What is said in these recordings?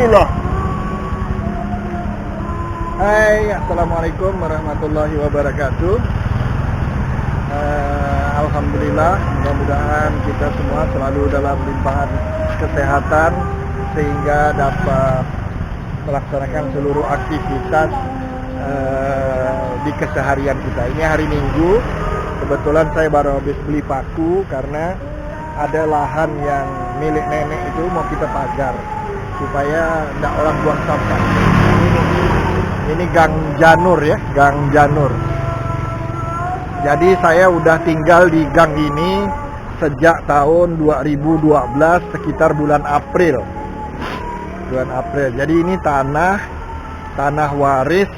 Bismillah. Hai, assalamualaikum warahmatullahi wabarakatuh. Alhamdulillah, mudah-mudahan kita semua selalu dalam limpahan kesehatan sehingga dapat melaksanakan seluruh aktivitas di keseharian kita. Ini hari Minggu, kebetulan saya baru habis beli paku karena ada lahan yang milik nenek itu mau kita pagar supaya tidak orang buang sampah. Ini Gang Janur ya, Gang Janur. Jadi saya udah tinggal di gang ini sejak tahun 2012 sekitar bulan April. Jadi ini tanah waris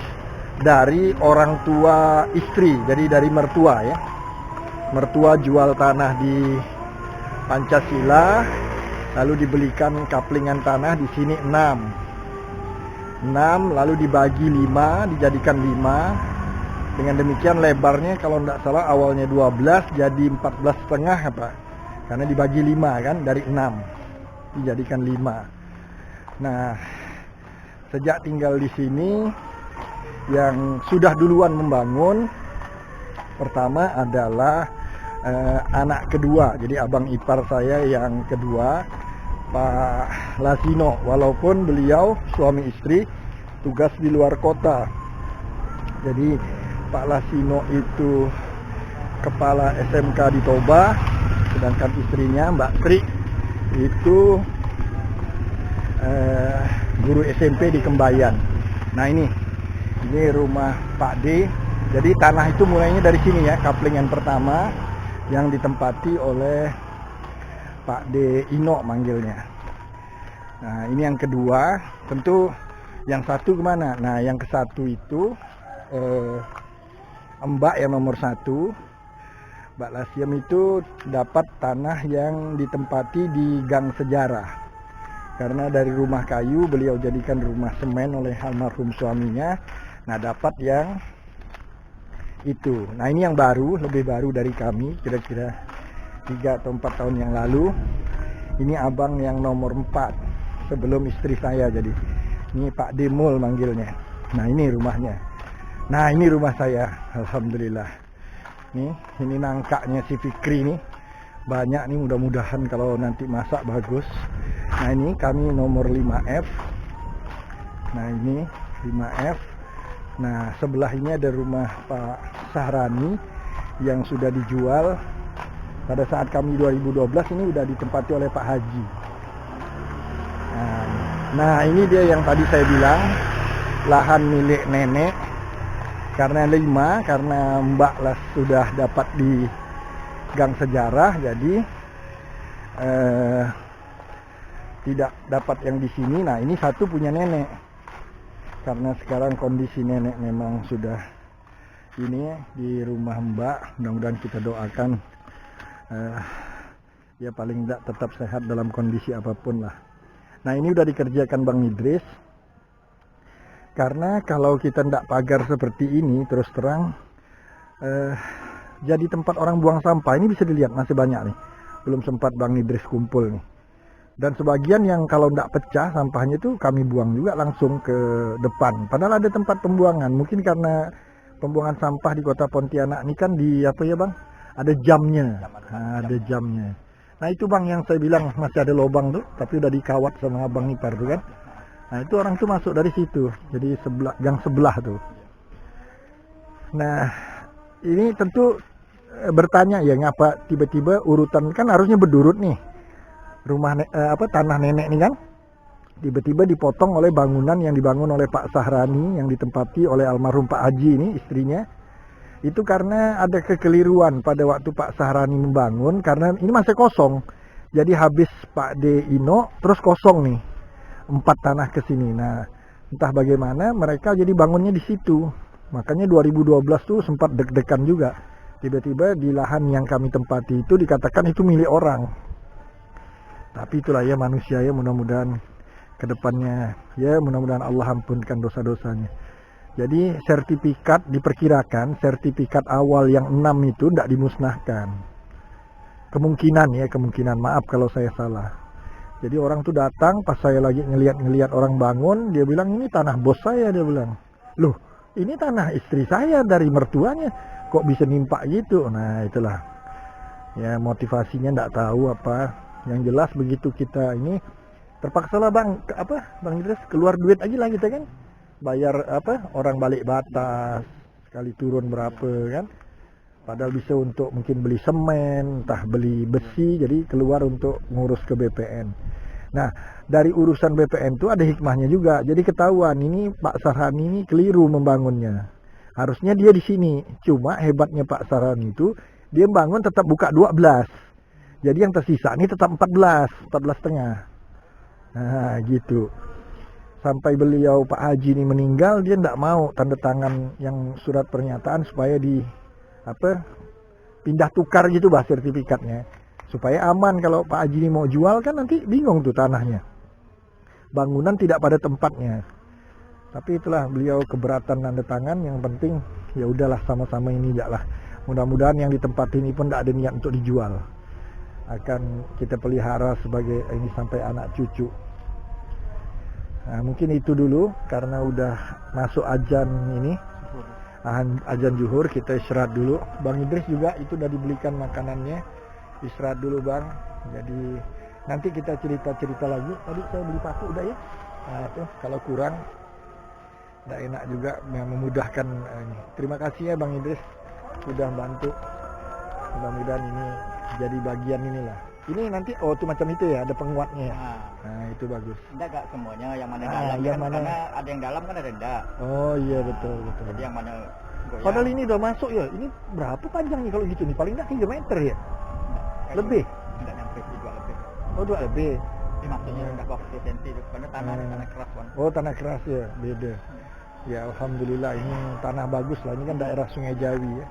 dari orang tua istri, jadi dari mertua ya. Mertua jual tanah di Pancasila, lalu dibelikan kaplingan tanah di sini 6, lalu dibagi 5, dijadikan 5. Dengan demikian lebarnya kalau tidak salah awalnya 12 jadi 14,5 apa? Karena dibagi 5 kan, dari 6 dijadikan 5. Nah, sejak tinggal di sini, yang sudah duluan membangun pertama adalah anak kedua, jadi abang ipar saya yang kedua, Pak Lasino, walaupun beliau suami istri tugas di luar kota. Jadi Pak Lasino itu kepala SMK di Toba, sedangkan istrinya Mbak Tri itu guru SMP di Kembayan. Nah ini rumah Pak D. Jadi tanah itu mulainya dari sini ya, kaplingan pertama yang ditempati oleh Pak D Ino manggilnya. Nah ini yang kedua, tentu yang satu kemana? Nah yang ke satu itu Mbak yang nomor 1, Mbak Lasiem itu dapat tanah yang ditempati di Gang Sejarah. Karena dari rumah kayu beliau jadikan rumah semen oleh almarhum suaminya. Nah dapat yang itu. Nah ini yang baru, lebih baru dari kami, kira-kira 3 atau 4 tahun yang lalu. Ini abang yang nomor 4 sebelum istri saya. Jadi ini Pak Demul manggilnya. Nah ini rumahnya. Nah ini rumah saya, alhamdulillah. Ini nangkaknya si Fikri nih. Banyak nih, mudah-mudahan kalau nanti masak bagus. Nah ini kami nomor 5F. Nah ini 5F. Nah sebelah ini ada rumah Pak Sahrani yang sudah dijual. Pada saat kami 2012 ini udah ditempati oleh Pak Haji. Nah ini dia yang tadi saya bilang lahan milik nenek. Karena 5, karena Mbak Las sudah dapat di Gang Sejarah, jadi tidak dapat yang di sini. Nah ini satu punya nenek. Karena sekarang kondisi nenek memang sudah ini di rumah Mbak, mudah-mudahan kita doakan ya paling tidak tetap sehat dalam kondisi apapun lah. Nah ini udah dikerjakan Bang Idris. Karena kalau kita tidak pagar seperti ini, terus terang jadi tempat orang buang sampah. Ini bisa dilihat masih banyak nih, belum sempat Bang Idris kumpul nih. Dan sebagian yang kalau tidak pecah sampahnya itu kami buang juga langsung ke depan. Padahal ada tempat pembuangan. Mungkin karena pembuangan sampah di kota Pontianak ini kan di apa ya Bang? Ada jamnya. Nah, ada jamnya. Nah itu Bang yang saya bilang masih ada lubang tuh, tapi udah dikawat sama Abang ipar tuh kan. Nah itu orang tuh masuk dari situ. Jadi gang sebelah tuh. Nah ini tentu bertanya ya, ngapa tiba-tiba urutan, kan harusnya berdurut nih. Rumah tanah nenek ini kan tiba-tiba dipotong oleh bangunan yang dibangun oleh Pak Sahrani yang ditempati oleh almarhum Pak Haji ini istrinya. Itu karena ada kekeliruan pada waktu Pak Sahrani membangun, karena ini masih kosong. Jadi habis Pak D Ino terus kosong nih 4 tanah ke sini. Nah entah bagaimana mereka jadi bangunnya di situ. Makanya 2012 tuh sempat deg-degan juga. Tiba-tiba di lahan yang kami tempati itu dikatakan itu milik orang. Tapi itulah ya manusia ya, mudah-mudahan kedepannya ya mudah-mudahan Allah ampunkan dosa-dosanya. Jadi diperkirakan sertifikat awal yang 6 itu tidak dimusnahkan. Kemungkinan maaf kalau saya salah. Jadi orang tuh datang pas saya lagi ngeliat orang bangun, dia bilang ini tanah bos saya, dia bilang. Loh, ini tanah istri saya dari mertuanya, kok bisa nimpa gitu? Nah itulah, ya motivasinya nggak tahu apa. Yang jelas begitu kita ini terpaksa lah bang, bang Idris keluar duit aja lah kita kan, bayar orang balik batas sekali turun berapa kan. Padahal bisa untuk mungkin beli semen, entah beli besi, jadi keluar untuk ngurus ke BPN. Nah, dari urusan BPN itu ada hikmahnya juga. Jadi ketahuan ini Pak Sarhani ini keliru membangunnya. Harusnya dia di sini. Cuma hebatnya Pak Sarhani itu dia bangun tetap buka 12. Jadi yang tersisa ini tetap 14 setengah. Nah, gitu. Sampai beliau Pak Haji ini meninggal, dia tidak mau tanda tangan yang surat pernyataan supaya pindah tukar gitu bah sertifikatnya, supaya aman. Kalau Pak Haji ini mau jual kan nanti bingung tuh tanahnya, bangunan tidak pada tempatnya. Tapi itulah beliau keberatan tanda tangan. Yang penting ya udahlah sama-sama ini lah. Mudah-mudahan yang di tempat ini pun tidak ada niat untuk dijual, akan kita pelihara sebagai ini sampai anak cucu. Nah, mungkin itu dulu karena udah masuk azan ini, azan zuhur, kita istirahat dulu. Bang Idris juga itu udah dibelikan makanannya, istirahat dulu bang. Jadi nanti kita cerita lagi. Tadi saya beli paku udah ya. Nah itu kalau kurang tidak enak juga, memudahkan ini. Terima kasih ya bang Idris sudah bantu. Mudah-mudahan ini jadi bagian inilah. Ini nanti itu macam itu ya, ada penguatnya. Nah itu bagus. Enggak semuanya, yang mana dalam yang kan, mana? Karena ada yang dalam kan ada yang enggak. Oh iya betul. Jadi yang mana goyang. Padahal ini udah masuk ya. Ini berapa panjangnya kalau gitu nih? Paling enggak 3 meter ya? Lebih? Enggak nyampe 2 lebih. Oh 2 lebih. Ini maksudnya enggak 20 cm karena tanah keras kan. Oh tanah keras ya, beda. Ya alhamdulillah ini tanah bagus lah. Ini kan daerah Sungai Jawi ya.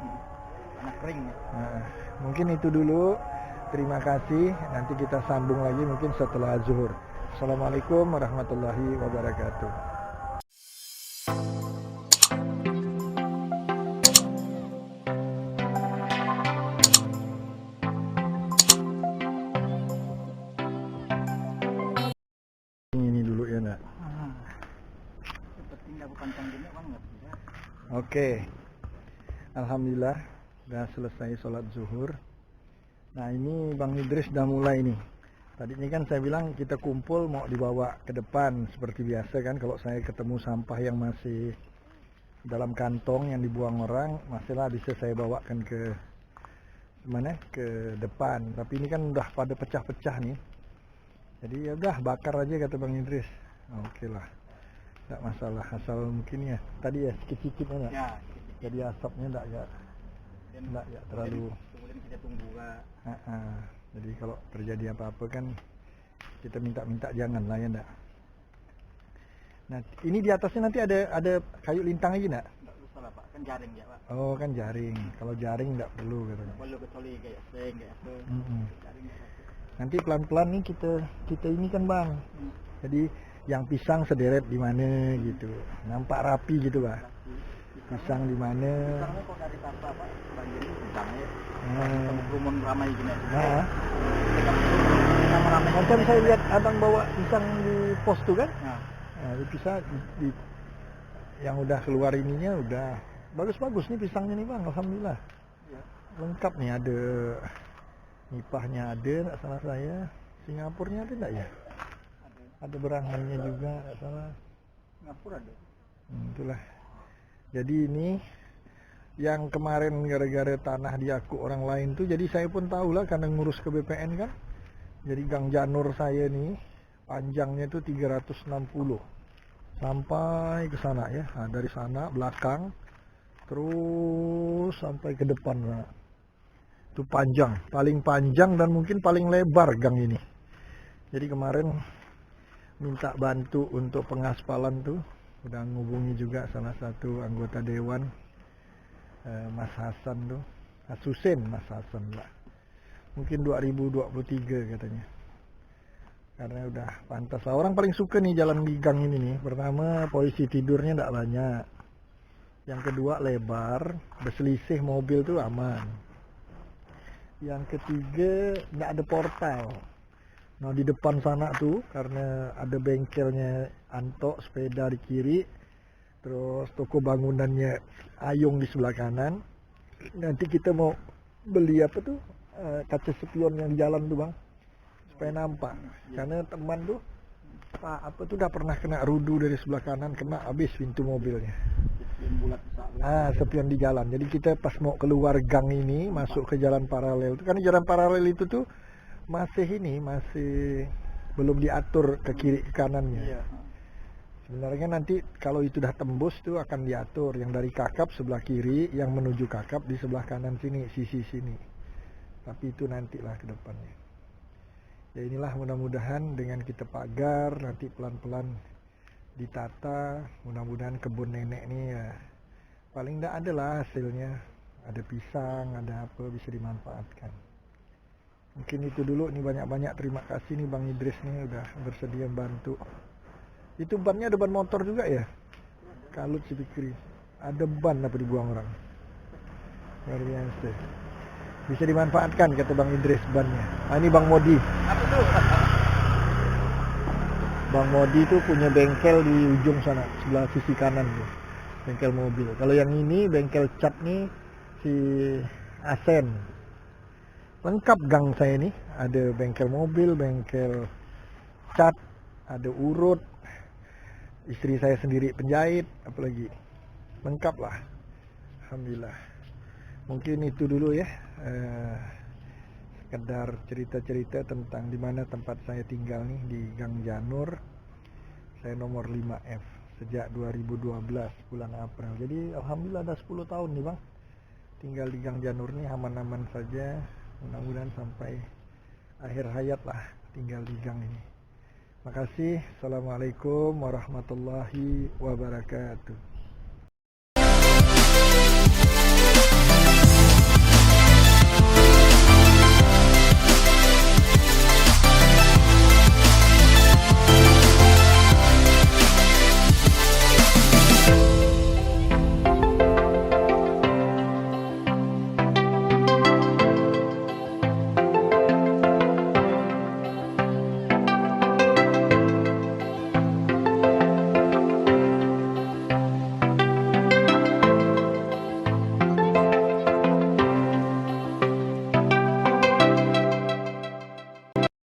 Tanah kering ya. Nah, mungkin itu dulu. Terima kasih. Nanti kita sambung lagi mungkin setelah zuhur. Assalamualaikum warahmatullahi wabarakatuh. Ini dulu ya nak. Seperti enggak bukan gini kan enggak bisa. Oke. Alhamdulillah sudah selesai sholat zuhur. Nah ini Bang Idris udah mulai nih. Tadi ini kan saya bilang kita kumpul mau dibawa ke depan seperti biasa kan. Kalau saya ketemu sampah yang masih dalam kantong yang dibuang orang, masihlah bisa saya bawakan ke mana? Ke depan. Tapi ini kan udah pada pecah-pecah nih. Jadi ya udah bakar aja kata Bang Idris. Oke lah. Tidak masalah, asal mungkin ya tadi ya sedikit-sedikit enggak. Ya, Jadi asapnya enggak ya terlalu. Kemudian kita tunggu Jadi kalau terjadi apa-apa kan kita minta jangan lah ya enggak. Nah ini di atasnya nanti ada kayu lintang lagi enggak? Enggak usah lah Pak, kan jaring ya Pak. Oh kan jaring, kalau jaring enggak perlu katanya. Perlu kecuali kayak seng kayak apa. Jaring. Nanti pelan-pelan nih kita ini kan bang. Jadi yang pisang sederet di mana gitu, nampak rapi gitu Pak. Pisang di mana? Pisangnya kok dari tanpa Pak, banjir pisangnya. Rumun ramai gini. Macam saya lihat abang bawa pisang di pos tuh kan? Nah, Itu pisang yang udah keluar ininya udah bagus-bagus nih pisangnya nih bang, alhamdulillah. ya. Lengkap nih, ada nipahnya ada, nggak salah saya. Singapurnya ada nggak ya? Ada berangannya juga, nggak salah. Singapura ada. Itulah. Jadi ini yang kemarin gara-gara tanah diaku orang lain tuh, jadi saya pun tahu lah karena ngurus ke BPN kan. Jadi Gang Janur saya nih panjangnya tuh 360 sampai ke sana ya. Nah, dari sana belakang terus sampai ke depan. Nah, itu panjang, paling panjang dan mungkin paling lebar gang ini. Jadi kemarin minta bantu untuk pengaspalan tuh, udah ngubungi juga salah satu anggota dewan, Mas Hasan tuh, Mas Hasan lah. Mungkin 2023 katanya. Karena udah pantas lah. Orang paling suka nih jalan di gang ini nih. Pertama, posisi tidurnya tidak banyak. Yang kedua, lebar, berselisih mobil tuh aman. Yang ketiga, nggak ada portal. Nah di depan sana tuh karena ada bengkelnya Anto sepeda di kiri, terus toko bangunannya Ayung di sebelah kanan. Nanti kita mau beli apa tuh kaca spion yang di jalan tuh bang, supaya nampak. Karena teman tuh Pak apa tuh udah pernah kena rudu dari sebelah kanan, kena habis pintu mobilnya. Spion bulat besar. Spion di jalan. Jadi kita pas mau keluar gang ini masuk ke jalan paralel itu, karena jalan paralel itu tuh masih belum diatur ke kiri ke kanannya. Iya. Sebenarnya nanti kalau itu udah tembus tuh akan diatur yang dari Kakap sebelah kiri, yang menuju Kakap di sebelah kanan sini, sisi sini. Tapi itu nantilah ke depannya. Ya inilah mudah-mudahan dengan kita pagar nanti pelan-pelan ditata, mudah-mudahan kebun nenek ini ya paling tidak ada lah hasilnya, ada pisang, ada apa bisa dimanfaatkan. Mungkin itu dulu nih, banyak-banyak terima kasih nih Bang Idris nih udah bersedia bantu. Itu bannya ada ban motor juga ya? Kalut si Fikri. Ada ban apa dibuang orang? Luar biasa. Bisa dimanfaatkan kata Bang Idris bannya. Ini Bang Modi. Apa tuh? Bang Modi tuh punya bengkel di ujung sana, sebelah sisi kanan tuh. Bengkel mobil. Kalau yang ini bengkel cat nih si Asen. Lengkap gang saya nih, ada bengkel mobil, bengkel cat, ada urut, istri saya sendiri penjahit, apalagi lengkap lah, alhamdulillah. Mungkin itu dulu ya, sekedar cerita-cerita tentang dimana tempat saya tinggal nih di Gang Janur. Saya nomor 5F sejak 2012 bulan April. Jadi alhamdulillah ada 10 tahun nih bang tinggal di Gang Janur nih, aman-aman saja. Mudah-mudahan sampai akhir hayat lah tinggal di gang ini. Makasih. Assalamualaikum warahmatullahi wabarakatuh.